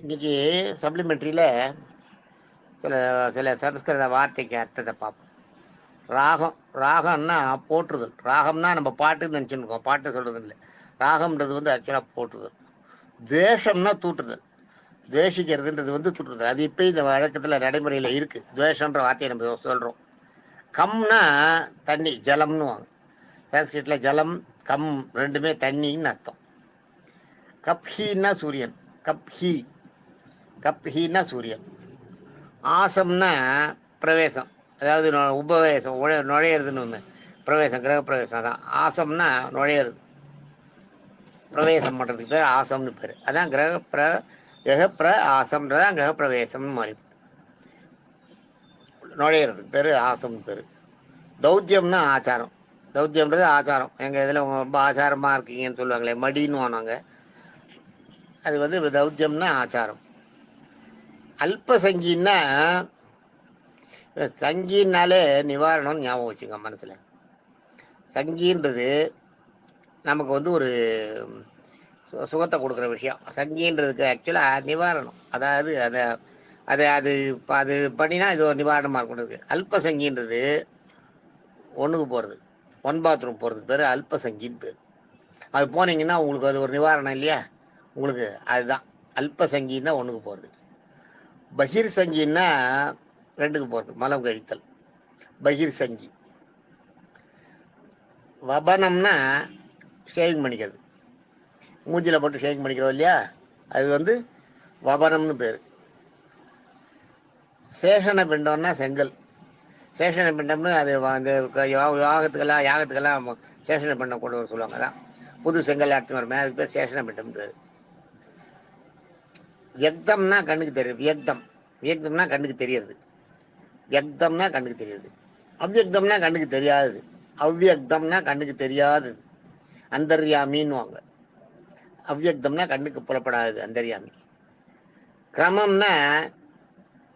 இன்னைக்கு சப்ளிமெண்ட்ரியில் சில சில சமஸ்கிருத வார்த்தைக்கு அர்த்தத்தை பார்ப்போம். ராகம், ராகம்னா போற்றுதல். ராகம்னா நம்ம பாட்டுன்னு நினச்சிருக்கோம், பாட்டு சொல்கிறது இல்லை. ராகம்ன்றது வந்து ஆக்சுவலாக போற்றுதல். துவேஷம்னா தூற்றுதல். துவேஷிக்கிறதுன்றது வந்து தூற்றுதல். அது இப்போ இந்த வழக்கத்தில் நடைமுறையில் இருக்குது. துவேஷன்ற வார்த்தையை நம்ம சொல்கிறோம். கம்னா தண்ணி, ஜலம்னு வாங்க. சான்ஸ்கிரிட்டில் ஜலம் கம் ரெண்டுமே தண்ணின்னு அர்த்தம். கப்ஹீன்னா சூரியன். கப்ஹி கப்ஹீன்னா சூரியன். ஆசம்னா பிரவேசம், அதாவது உபவேசம், நுழையிறதுன்னு ஒன்று. பிரவேசம், கிரக பிரவேசம். அதான் ஆசம்னா நுழையிறது, பிரவேசம் பண்ணுறதுக்கு பேர் ஆசம்னு பேர். அதான் கிரக ஆசம்ன்றதான் கிரக பிரவேசம்னு மாறி நுழையிறதுக்கு பேர் ஆசம்னு பேர். தௌத்தியம்னா ஆச்சாரம். தௌத்தியம்ன்றது ஆச்சாரம். எங்கள் இதில் உங்க ரொம்ப ஆச்சாரமாக இருக்கீங்கன்னு சொல்லுவாங்களே, மடின்னு வானாங்க. அது வந்து தௌத்தியம்னா ஆச்சாரம். அல்பசங்கின்னா, சங்கின்னாலே நிவாரணம்னு ஞாபகம் வச்சுங்க மனசில். சங்கின்றது நமக்கு வந்து ஒரு சுகத்தை கொடுக்குற விஷயம். சங்கின்றதுக்கு ஆக்சுவலாக நிவாரணம். அதாவது அதை அது அது அது பண்ணினா இது ஒரு நிவாரணமாக இருக்கணும். அல்ப சங்கின்றது ஒன்றுக்கு போகிறது, ஒன் பாத்ரூம் போகிறதுக்கு பேர் அல்ப சங்கின்னு பேர். அது போனீங்கன்னா உங்களுக்கு அது ஒரு நிவாரணம் இல்லையா உங்களுக்கு. அதுதான் அல்ப சங்கின்னா ஒன்றுக்கு போகிறது. பகிர் சங்கின்னா ரெண்டுக்கு போகிறது, மலம் கழித்தல். பகிர் சங்கி. வபனம்னா ஷேவிங் பண்ணிக்கிறது, மூஞ்சில் போட்டு ஷேவிங் பண்ணிக்கிறோம் இல்லையா, அது வந்து வபனம்னு பேர். சேஷன பிண்டம்னா செங்கல். சேஷன பிண்டம்னு அது அந்த யாகத்துக்கெல்லாம் சேஷன பிண்டம் கொண்டு வர சொல்லுவாங்க. அதான் புது செங்கல் எடுத்து வருமே, அதுக்கு பேர் சேஷன பிண்டம் பேர். வியக்தம்னா கண்ணுக்கு தெரியுது. வியக்தம்னா கண்ணுக்கு தெரியுது. வியக்தம்னா கண்ணுக்கு தெரியுது. அவ்வியக்தம்னா கண்ணுக்கு தெரியாதது. அவ்வியக்தம்னா கண்ணுக்கு தெரியாதது, அந்தர்யாமின்னு வாங்க. அவ்வியக்தம்னா கண்ணுக்கு புலப்படாதது, அந்தர்யாமி. கிரமம்னா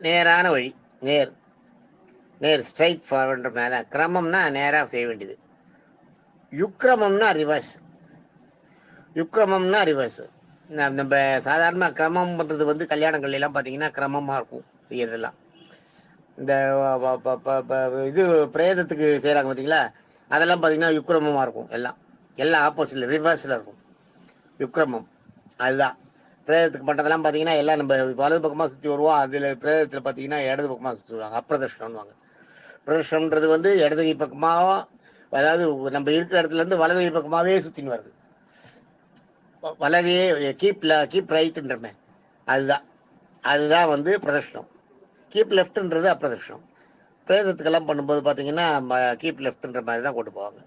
நேரான வழி, நேர் நேர் ஸ்ட்ரைட் ஃபார்வர்ன்ற மேலே. கிரமம்னா நேராக செய்ய வேண்டியது. யுக்கிரமம்னா ரிவர்ஸ். யுக்கிரமம்னா ரிவர்ஸ். நம்ம சாதாரணமாக கிரமம் பண்ணுறது வந்து கல்யாணங்கள்லாம் பார்த்தீங்கன்னா கிரமமாக இருக்கும் செய்யறதெல்லாம். இந்த இது பிரேதத்துக்கு செய்கிறாங்க பார்த்தீங்களா, அதெல்லாம் பார்த்தீங்கன்னா யுக்கிரமமாக இருக்கும். எல்லாம் ஆப்போசிட்டில் ரிவர்ஸில் இருக்கும் யுக்கிரமம். அதுதான் பிரேதத்துக்கு பண்ணுறதெல்லாம் பார்த்தீங்கன்னா எல்லாம் நம்ம வலது பக்கமாக சுற்றி வருவோம். அதில் பிரேதத்தில் பார்த்தீங்கன்னா இடது பக்கமாக சுற்றி வருவாங்க. அப்பிரதர்ஷனம்வாங்க. பிரதர்ஷனம்ன்றது வந்து இடது கை பக்கமாக, அதாவது நம்ம இருக்கிற இடத்துலேருந்து வலது கை பக்கமாகவே சுற்றின்னு வருது. வலதே கீப் ரைட்டுன்றமே, அதுதான் அதுதான் வந்து பிரதர்ஷனம். கீப் லெஃப்ட்ன்றது அப்பிரதர்ஷனம். பிரேதத்துக்கெல்லாம் பண்ணும்போது பார்த்தீங்கன்னா கீப் லெஃப்ட்ன்ற மாதிரி தான் கொண்டு போவாங்க.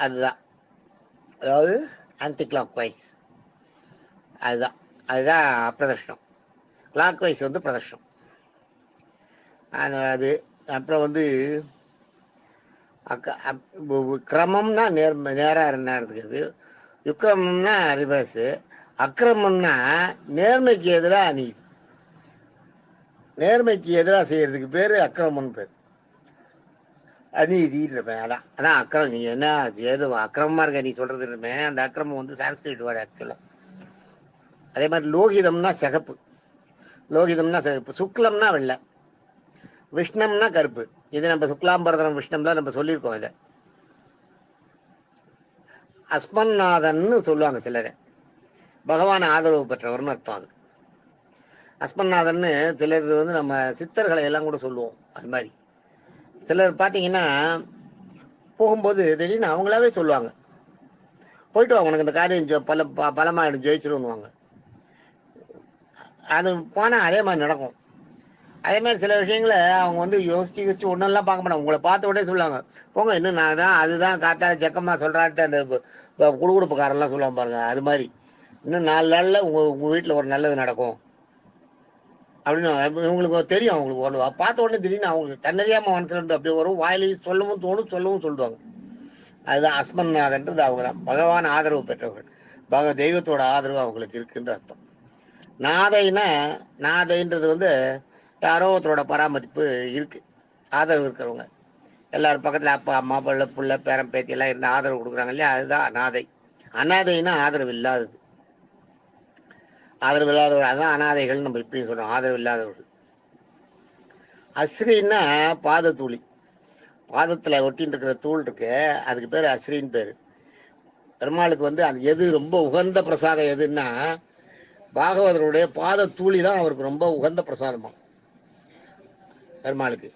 அதுதான், அதாவது ஆன்டி கிளாக் வைஸ். அதுதான் அதுதான் பிரதர்ஷனம். கிளாக் வைஸ் வந்து பிரதர்ஷனம். அது அப்புறம் வந்து கிரமம்னா நேராக இருக்கிறது. யுக்கிரமம்னா ரிவர்ஸு. அக்கிரமம்னா நேர்மைக்கு எதிராக அநீதி. நேர்மைக்கு எதிராக செய்யறதுக்கு பேர் அக்கிரமம்னு பேர். அநீதின்றமே, அதான் அதான் அக்கிரமம். நீ என்ன ஏதோ அக்கிரமமாக இருக்க நீ சொல்றதுமே, அந்த அக்கிரமம் வந்து சான்ஸ்கிரிட் வேர்டு ஆக்சுவலாக. அதே மாதிரி லோகிதம்னா சிகப்பு. லோகிதம்னா சிகப்பு. சுக்லம்னா வெள்ளை. விஷ்ணம்னா கருப்பு. இது நம்ம சுக்லாம்பரதனம் விஷ்ணம்லாம் நம்ம சொல்லியிருக்கோம். இதை அஸ்மன்னாதன்னு சொல்லுவாங்க சிலர். பகவான் ஆதரவு பெற்றவர்னு அர்த்தம். அது அஸ்மன்னாதன்னு சிலர் வந்து நம்ம சித்தர்களை எல்லாம் கூட சொல்லுவோம். அது மாதிரி சிலர் பார்த்தீங்கன்னா போகும்போது திடீர்னு அவங்களாவே சொல்லுவாங்க, போயிட்டு வாங்க உனக்கு இந்த காரியம் பலமாயிடும், ஜெயிச்சிருவாங்க. அது போனால் அதே மாதிரி நடக்கும். அதே மாதிரி சில விஷயங்களை அவங்க வந்து யோசிச்சு ஒன்றெல்லாம் பார்க்க மாட்டாங்க. உங்களை பார்த்த உடனே சொல்லுவாங்க, போங்க இன்னும் நான் தான் அதுதான் காத்தால ஜக்கமாக சொல்கிறான்ட்டு அந்த குடுகுடுப்புக்காரெல்லாம் சொல்லுவாங்க பாருங்க. அது மாதிரி இன்னும் 4 நாளில் உங்கள் வீட்டில் ஒரு நல்லது நடக்கும் அப்படின்னு இவங்களுக்கு தெரியும். அவங்களுக்கு ஒரு பார்த்த உடனே திடீர்னு அவங்களுக்கு தன்னறியாமல் மனசுல இருந்து அப்படியே வரும். வாயிலையும் சொல்லவும் தோணும், சொல்லவும் சொல்லுவாங்க. அதுதான் அஸ்மன்னாதன்றது. அவங்க தான் பகவான் ஆதரவு பெற்றவர்கள். தெய்வத்தோட ஆதரவு அவங்களுக்கு இருக்குன்ற அர்த்தம். நாதைன்னா, நாதைன்றது வந்து யாரோ ஒருத்தரோட பராமரிப்பு இருக்கு, ஆதரவு இருக்கிறவங்க. எல்லாரும் பக்கத்தில் அப்பா அம்மா புள்ள பேரன் பேத்தி எல்லாம் இருந்து ஆதரவு கொடுக்குறாங்க இல்லையா, அதுதான் நாதை. அநாதைன்னா ஆதரவு இல்லாதது. ஆதரவு இல்லாதவர்கள், அதான் அனாதைகள் நம்ம இப்பயும் சொல்றோம், ஆதரவு இல்லாதவர்கள். அஸ்ரின்னா பாத தூளி, பாதத்துல ஒட்டின்னு இருக்கிற தூள் இருக்கு, அதுக்கு பேர் அஸ்ரின்னு பேரு. பெருமாளுக்கு வந்து அது எது ரொம்ப உகந்த பிரசாதம் எதுன்னா பாகவதருடைய பாத தூளி தான் அவருக்கு ரொம்ப உகந்த பிரசாதமா பெருமாளுக்கு.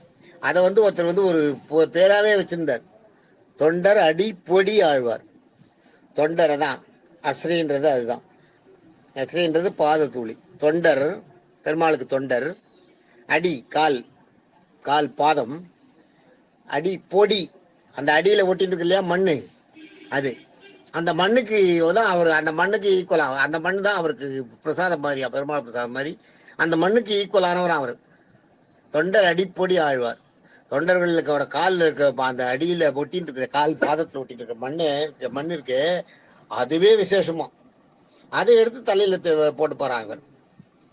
அதை வந்து ஒருத்தர் வந்து ஒரு பேராவே வச்சிருந்தார், தொண்டர் அடி பொடி ஆழ்வார். தொண்டரை தான் அஸ்ரின்றது, அதுதான் அஸ்ரின்றது பாத தூளி. தொண்டர் பெருமாளுக்கு தொண்டர், அடி கால், கால் பாதம், அடி பொடி, அந்த அடியில ஒட்டிட்டு இருக்கு இல்லையா மண்ணு, அது அந்த மண்ணுக்கு தான் அவர், அந்த மண்ணுக்கு ஈக்குவலாக அந்த மண் தான் அவருக்கு பிரசாதம் மாதிரியா, பெருமாள் பிரசாதம் மாதிரி அந்த மண்ணுக்கு ஈக்குவலானவர் அவர். தொண்டர் அடிப்பொடி ஆழ்வார். தொண்டர்களுக்கு அவரோட காலில் இருக்க அந்த அடியில் ஒட்டின்னு இருக்கிற கால் பாதத்தில் ஒட்டிட்டு இருக்க மண் இருக்கு, அதுவே விசேஷமா அதை எடுத்து தலையில் போட்டு போறாங்க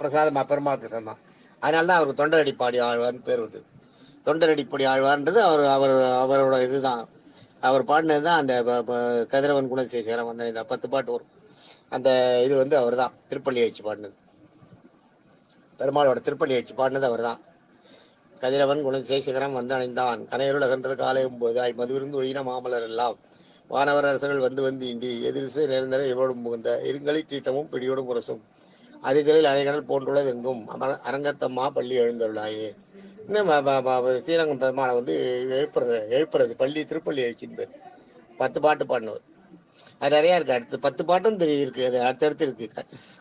பிரசாதமா, பெருமாள் பிரசாதமா. அதனால தான் அவருக்கு தொண்டர் அடிப்பாடி ஆழ்வார்னு பேர் வந்து. தொண்டர் அடிப்பொடி ஆழ்வார்ன்றது அவரோட இதுதான், அவர் பாடினது தான். அந்த கதிரவன் குணசேகரம் வந்து இந்த 10 பாட்டு வரும், அந்த இது வந்து அவர் தான் திருப்பள்ளி ஆட்சி பாடினது, பெருமாளோட திருப்பள்ளி ஆட்சி பாடினது அவர் தான். கதிரவன் குணசேகரம் வந்து அணைந்தான், கனையருள் அகன்றது காலையும் போதாய், மதுவிருந்து ஒழின மாமலர் எல்லாம் வானவர் அரசர்கள் வந்து வந்து இன்றி எதிர்சை நிரந்தர இவரோடும் புகுந்த இருங்களை தீட்டமும் பிடியோடும் முரசும் அதிகளில் அலைகடல் போன்றுள்ளது எங்கும் அரங்கத்தம்மா பள்ளி எழுந்தருளாயே. இன்னும் ஸ்ரீரங்கம் பெருமாளை வந்து எழுப்புறது பள்ளி திருப்பள்ளி எழுச்சின்னு பேர். 10 பாட்டு பாடினவர். அது நிறையா இருக்கு, அடுத்து 10 பாட்டும் இருக்கு, அது அடுத்தடுத்து இருக்கு.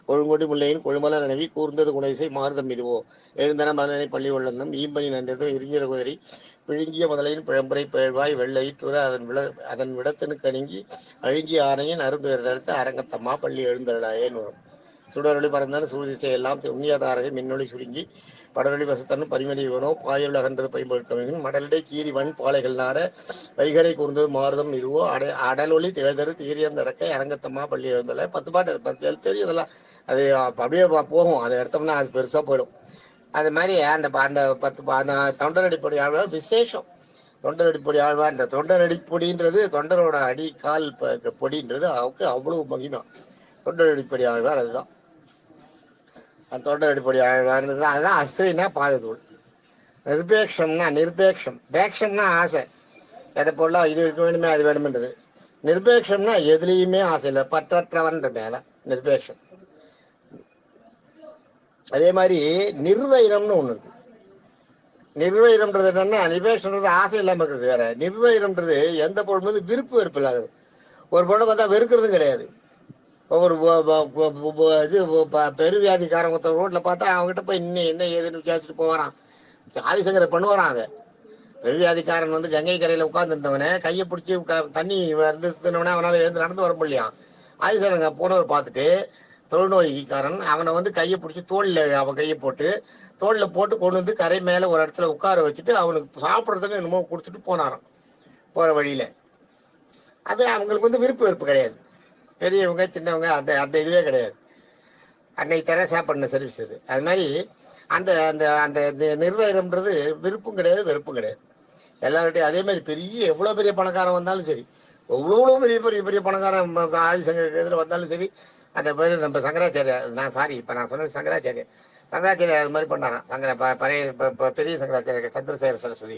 கொழுங்கொடி முல்லையின் கொழுமல நினைவி கூர்ந்தது குணைசை மாறுதம் இதுவோ எழுந்தன மலனை பள்ளி உள்ளந்தம் ஈம்பனி நன்றது இறுகிற குதிரை பிழுங்கிய முதலையின் பிழம்புரை பேழ்வாய் வெள்ளையிற்றுற அதன் விடத்தினுக்கு அணுங்கி அழுங்கிய ஆணையின் அருந்துயர்தடுத்து அரங்கத்தம்மா பள்ளி எழுந்தருளாயேன்னு வரும். சுடரொளி பறந்தான சூழ்திசை எல்லாம் உண்ணியதாரகை மின்னொளி சுருங்கி படரொளி வசத்தனும் பரிமதி இவனோ பாயுள் அகன்றது பைம்பொழுக்கமையும் மடலடை கீரிவன் பாலைகள் நார வைகரை கூர்ந்தது மாறுதம் இதுவோ அடலொளி திகழ்தரு தீரியம் நடக்க அரங்கத்தம்மா பள்ளி எழுந்தல. 10 பாட்டு, 10 தெரியும் இதெல்லாம். அது அப்படியே போகும், அதை எடுத்தோம்னா அது பெருசா போயிடும். அது மாதிரி அந்த அந்த 10 அந்த தொண்டரடிப்பொடி ஆழ்வார் விசேஷம். தொண்டரடிப்பொடி ஆழ்வார், இந்த தொண்டரடிப்பொடின்றது தொண்டரோட அடி கால் பொடின்றது அவருக்கு அவ்வளவு மகிதம். தொண்டரடிப்பொடி ஆழ்வார் அதுதான், அந்த தொண்டரடிப்பொடி ஆழ்வார்ன்றது தான். அதுதான் அஸ்ரினா பாதத்தூள். நிர்பேக்ஷம்னா நிர்பேக்ஷம், பேக்ஷம்னா ஆசை, எதை பொருளாக இது இருக்க வேணுமே அது வேணுமென்றது. நிர்பேக்ஷம்னா எதுலேயுமே ஆசை இல்லை, பற்றற்றவன் மேல நிர்பேக்ஷம். அதே மாதிரி நிர்வைரம்னு ஒன்று இருக்கு. நிர்வைரம்ன்றது என்னன்னா, நிர்பேக்ஷன்றது ஆசை இல்லாமல் இருக்கிறது வேற. நிர்வைரம்ன்றது எந்த பொருள் வந்து விருப்பு வெறுப்பு இல்லாத ஒரு பொருளை பார்த்தா வெறுக்கிறதும் கிடையாது. ஒரு இது பெருவியாதிக்காரன் ஒருத்தர் ரோட்டில் பார்த்தா அவங்ககிட்ட போய் இன்னும் என்ன ஏதுன்னு விசாரிச்சுட்டு போவாரான், ஆதிசங்கரை பண்ணுவாரான். அதை பெருவியாதிக்காரன் வந்து கங்கை கரையில் உட்கார்ந்துருந்தவனே கையை பிடிச்சி தண்ணி வந்துனவனே அவனால் எழுந்து நடந்து வர முடியும். ஆதிசங்கரங்க போனவர் பார்த்துட்டு தொழுநோய்க்காரன் அவனை வந்து கையை பிடிச்சி தோளில் அவன் கையை போட்டு தோளில் போட்டு கொண்டு வந்து கரை மேலே ஒரு இடத்துல உட்கார வச்சுட்டு அவனுக்கு சாப்பிட்றதுக்கு என்னமோ கொடுத்துட்டு போனாரான் போகிற வழியில். அது அவங்களுக்கு வந்து விருப்பு வெறுப்பு கிடையாது, பெரியவங்க சின்னவங்க அந்த அந்த இதுவே கிடையாது. அன்னை தெரசா பண்ண சர்வீஸ் அது. அது மாதிரி அந்த அந்த அந்த நிர்வாகம்ன்றது விருப்பும் கிடையாது வெறுப்பும் கிடையாது எல்லார்ட்டையும். அதே மாதிரி பெரிய எவ்வளோ பெரிய பணக்காரன் வந்தாலும் சரி, எவ்வளோ பெரிய பெரிய பெரிய பணக்காரன் ஆதிசங்கர் எதில் வந்தாலும் சரி, அந்த பேர் நம்ம சங்கராச்சாரியார், நான் சாரி இப்போ நான் சொன்னது சங்கராச்சாரியார். சங்கராச்சாரியார் அது மாதிரி பண்ணாராம். பழைய பெரிய சங்கராச்சாரியர் சந்திரசேகர சரஸ்வதி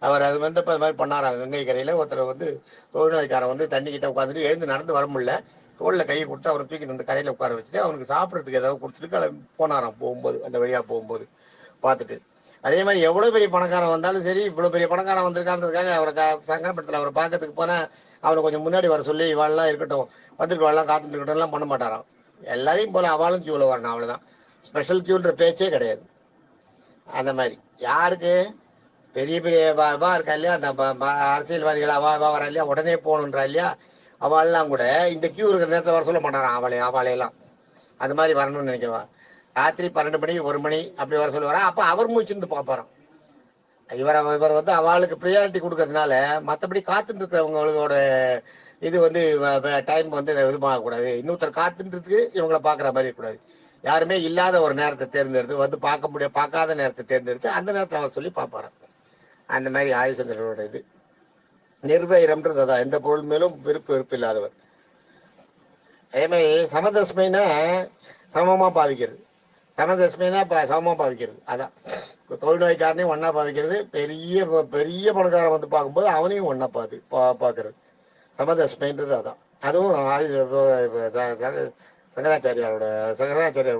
அவர் அது வந்து இப்போ அது மாதிரி பண்ணாராம். கங்கை கரையில் ஒருத்தர் வந்து தொழில்நோய்க்காரன் வந்து தண்ணிக்கிட்ட உட்காந்துட்டு எழுந்து நடந்து வர முடியல, தோளில் கையை கொடுத்து அவரை தூக்கிட்டு வந்து கரையில் உட்கார வச்சுட்டு அவனுக்கு சாப்பிட்றதுக்கு ஏதாவது கொடுத்துட்டு கிளம்பி போனாராம். போகும்போது அந்த வழியாக போகும்போது பார்த்துட்டு. அதே மாதிரி எவ்வளோ பெரிய பணக்காரன் வந்தாலும் சரி, இவ்வளோ பெரிய பணக்காரன் வந்திருக்கான்றதுக்காக அவரை சங்கடப்படத்தில் அவரை பார்க்கறதுக்கு போனால் அவனை கொஞ்சம் முன்னாடி வர சொல்லி இவாளெலாம் இருக்கட்டும் வந்துட்டு வாழலாம் காத்துட்டு இருக்கட்டும்லாம் பண்ண மாட்டாராம். எல்லாரையும் போல அவளும் கியூவில் வரணும், அவ்வளோதான். ஸ்பெஷல் கியூன்ற பேச்சே கிடையாது. அந்த மாதிரி யாருக்கு பெரிய பெரிய வா இருக்கா இல்லையா, அந்த அரசியல்வாதிகள் அவா வரா இல்லையா, உடனே போகணுன்றா இல்லையா, அவள்லாம் கூட இந்த கியூ இருக்கிற நேரத்தில் வர சொல்ல மாட்டாரான் அவளையெல்லாம். அது மாதிரி வரணும்னு நினைக்கிறவா ராத்திரி 12 மணி 1 மணி அப்படி வர சொல்லுவாரா. அப்போ அவர் முடிச்சிருந்து பார்ப்பாராம். இவர் வந்து அவளுக்கு ப்ரியாரிட்டி கொடுக்கறதுனால மற்றபடி காத்துட்டு இருக்கிறவங்களோட இது வந்து டைம் வந்து இது பண்ணக்கூடாது, இன்னொருத்தர் காத்துன்றதுக்கு இவங்களை பார்க்குற மாதிரி இருக்கக்கூடாது. யாருமே இல்லாத ஒரு நேரத்தை தேர்ந்தெடுத்து வந்து பார்க்காத நேரத்தை தேர்ந்தெடுத்து அந்த நேரத்தில் அவர் சொல்லி பார்ப்பாராம். அந்த மாதிரி ஆதிசங்கரோட இது நிர்வைரம்ன்றது அதான், எந்த பொருள் மேலும் விருப்பு வெறுப்பு இல்லாதவர். அதே மாதிரி சமதஸ்மைனா சமமாக பாவிக்கிறது. சமதஸ்மைனா சமமாக பாவிக்கிறது. அதான் தொழுநோய்க்காரனையும் ஒன்றா பாவிக்கிறது. பெரிய பெரிய பணக்காரன் வந்து பார்க்கும்போது அவனையும் ஒன்றா பார்க்கறது. சமதஸ்மைன்றது அதான். அதுவும் சங்கராச்சாரியார்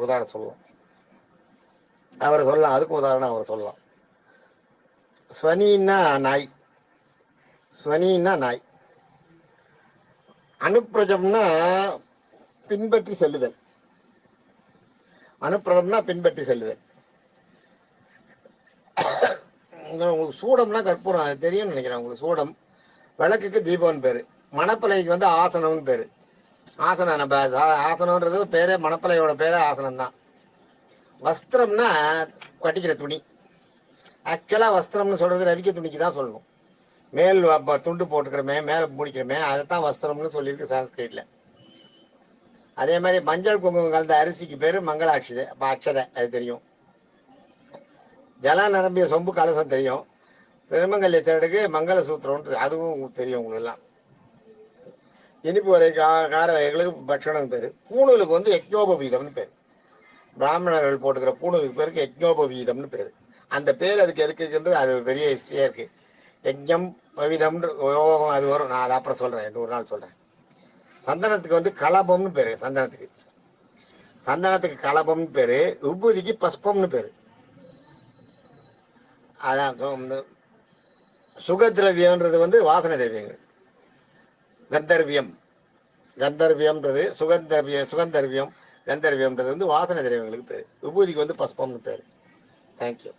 உதாரணம் சொல்லலாம். அவரை சொல்லலாம். அதுக்கும் உதாரணம் அவரை சொல்லலாம். ஸ்வனின்னா நாய். ஸ்வனின்னா நாய். அனுப்பிரஜம்னா பின்பற்றி செல்லுதல். அனுப்பிரதம்னா பின்பற்றி செல்லுதல். உங்களுக்கு சூடம்னா கற்பூரம், அது தெரியும்னு நினைக்கிறேன். உங்களுக்கு சூடம். விளக்குக்கு தீபம்னு பேரு. மணப்பலைக்கு வந்து ஆசனம்னு பேரு. ஆசனம் நம்ம ஆசனம்ன்றது பேரே, மணப்பலையோட பேரே ஆசனம் தான். வஸ்திரம்னா கட்டிக்கிற துணி. ஆக்சுவலாக வஸ்திரம்னு சொல்றது ரவிக்க துணிக்கு தான் சொல்லணும். மேல் துண்டு போட்டுக்கிறமே, மேலே முடிக்கிறமே, அதைத்தான் வஸ்திரம்னு சொல்லியிருக்கு சான்ஸ்கிரிட்ல. அதே மாதிரி மஞ்சள் குங்குமம் கலந்த அரிசிக்கு பேரு மங்களாட்சிதை. அப்போ அக்ஷதை, அது தெரியும். ஜலம் நிரம்பிய சொம்பு கலசம் தெரியும். திருமங்கல்ய சரடுக்கு மங்கள சூத்திரம்ன்றது அதுவும் தெரியும் உங்களுக்கு எல்லாம். இனிப்பு வரை கார வகைகளுக்கு பட்சணம் பேரு. பூணூலுக்கு வந்து யஜ்ஞோபவீதம்னு பேரு. பிராமணர்கள் போட்டுக்கிற பூணூலுக்கு பேருக்கு யஜ்ஞோபவீதம்னு பேரு. அந்த பேர் அதுக்கு எதுக்குன்றது அது பெரிய ஹிஸ்டரியா இருக்கு. யஜ்ஞம் பவிதம்னு யோகம் அது வரும். நான் அதை அப்புறம் சொல்றேன், இன்னொரு நாள் சொல்றேன். சந்தனத்துக்கு வந்து கலபம்னு பேரு. சந்தனத்துக்கு கலபம்னு பேரு. விபூதிக்கு பஸ்பம்னு பேரு. அதான் சுகதிரவியம்ன்றது வந்து வாசனை திரவியங்கள். கந்தர்வியம்ன்றது சுகந்தர்வியம். கந்தர்வியம்ன்றது வந்து வாசனை திரவியங்களுக்கு பேரு. விபூதிக்கு வந்து பஸ்பம்னு பேரு. தேங்க்யூ.